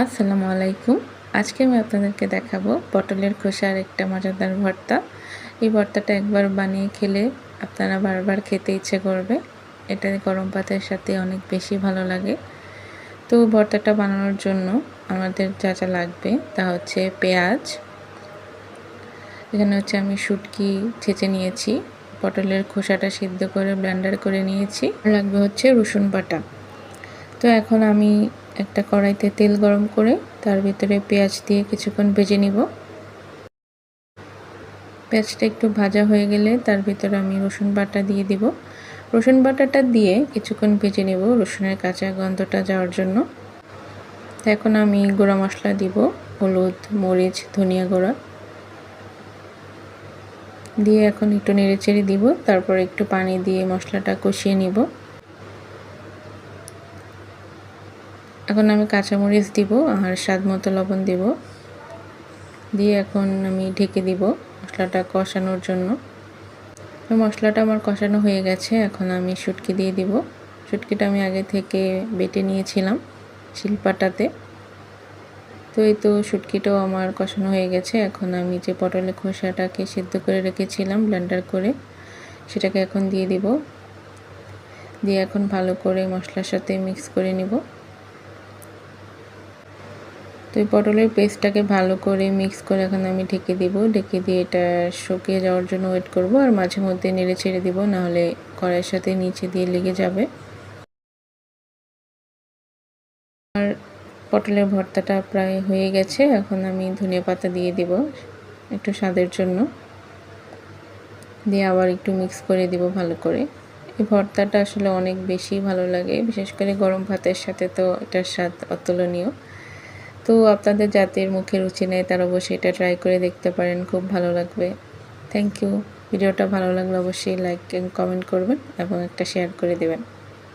আসসালামু আলাইকুম। আজকে আমি আপনাদেরকে দেখাবো পটলের খোসার একটা মজাদার ভর্তা। এই ভর্তাটা একবার বানিয়ে খেলে আপনারা বারবার খেতে ইচ্ছে করবে। এটা গরম ভাতের সাথে অনেক বেশি ভালো লাগে। তো ভর্তাটা বানানোর জন্য আমাদের যা যা লাগবে তা হচ্ছে পেঁয়াজ, এখানে হচ্ছে আমি শুটকি ছেঁচে নিয়েছি, পটলের খোসাটা সিদ্ধ করে ব্লেন্ডার করে নিয়েছি, লাগবে হচ্ছে রসুন বাটা। তো এখন আমি একটা কড়াইতে তেল গরম করে তার ভিতরে পেঁয়াজ দিয়ে কিছুক্ষণ ভেজে নিব। পেঁয়াজটা একটু ভাজা হয়ে গেলে তার ভিতরে আমি রসুন বাটা দিয়ে দিব। রসুন বাটাটা দিয়ে কিছুক্ষণ ভেজে নেব রসুনের কাঁচা গন্ধটা যাওয়ার জন্য। এখন আমি গুঁড়া মশলা দিব, হলুদ, মরিচ, ধনিয়া গুঁড়া দিয়ে এখন একটু নেড়েচেড়ে দিব। তারপর একটু পানি দিয়ে মশলাটা কষিয়ে নিব। এখন আমি কাঁচামরিচ দিব আর স্বাদ মতো লবণ দিব, দিয়ে এখন আমি ঢেকে দিব মশলাটা কষানোর জন্য। মশলাটা আমার কষানো হয়ে গেছে, এখন আমি শুটকি দিয়ে দিব। শুটকিটা আমি আগে থেকে বেটে নিয়েছিলাম শিলপাটাতে। তো এই তো শুটকিটাও আমার কষানো হয়ে গেছে। এখন আমি যে পটলের খোসাটাকে সিদ্ধ করে রেখেছিলাম ব্লেন্ডার করে, সেটাকে এখন দিয়ে দিব। দিয়ে এখন ভালো করে মশলার সাথে মিক্স করে নিব। তো এই পটলের পেস্টটাকে ভালো করে মিক্স করে এখন আমি ঢেকে দিব। ঢেকে দিয়ে এটা শুকিয়ে যাওয়ার জন্য ওয়েট করব, আর মাঝে মধ্যে নেড়ে ছেড়ে দিব, নাহলে কড়াইয়ের সাথে নিচে দিয়ে লেগে যাবে। আর পটলের ভর্তাটা প্রায় হয়ে গেছে, এখন আমি ধনিয়া পাতা দিয়ে দিব একটু স্বাদের জন্য, দিয়ে আবার একটু মিক্স করে দিব ভালো করে। এই ভর্তাটা আসলে অনেক বেশি ভালো লাগে, বিশেষ করে গরম ভাতের সাথে তো এটার স্বাদ অতুলনীয়। তো আপনাদের যাদের মুখে রুচি নেই তারা অবশ্যই এটা ট্রাই করে দেখতে পারেন, খুব ভালো লাগবে। Thank you. ভিডিওটা ভালো লাগলে অবশ্যই লাইক এন্ড কমেন্ট করবেন এবং একটা শেয়ার করে দেবেন।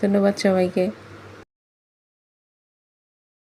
ধন্যবাদ সবাইকে।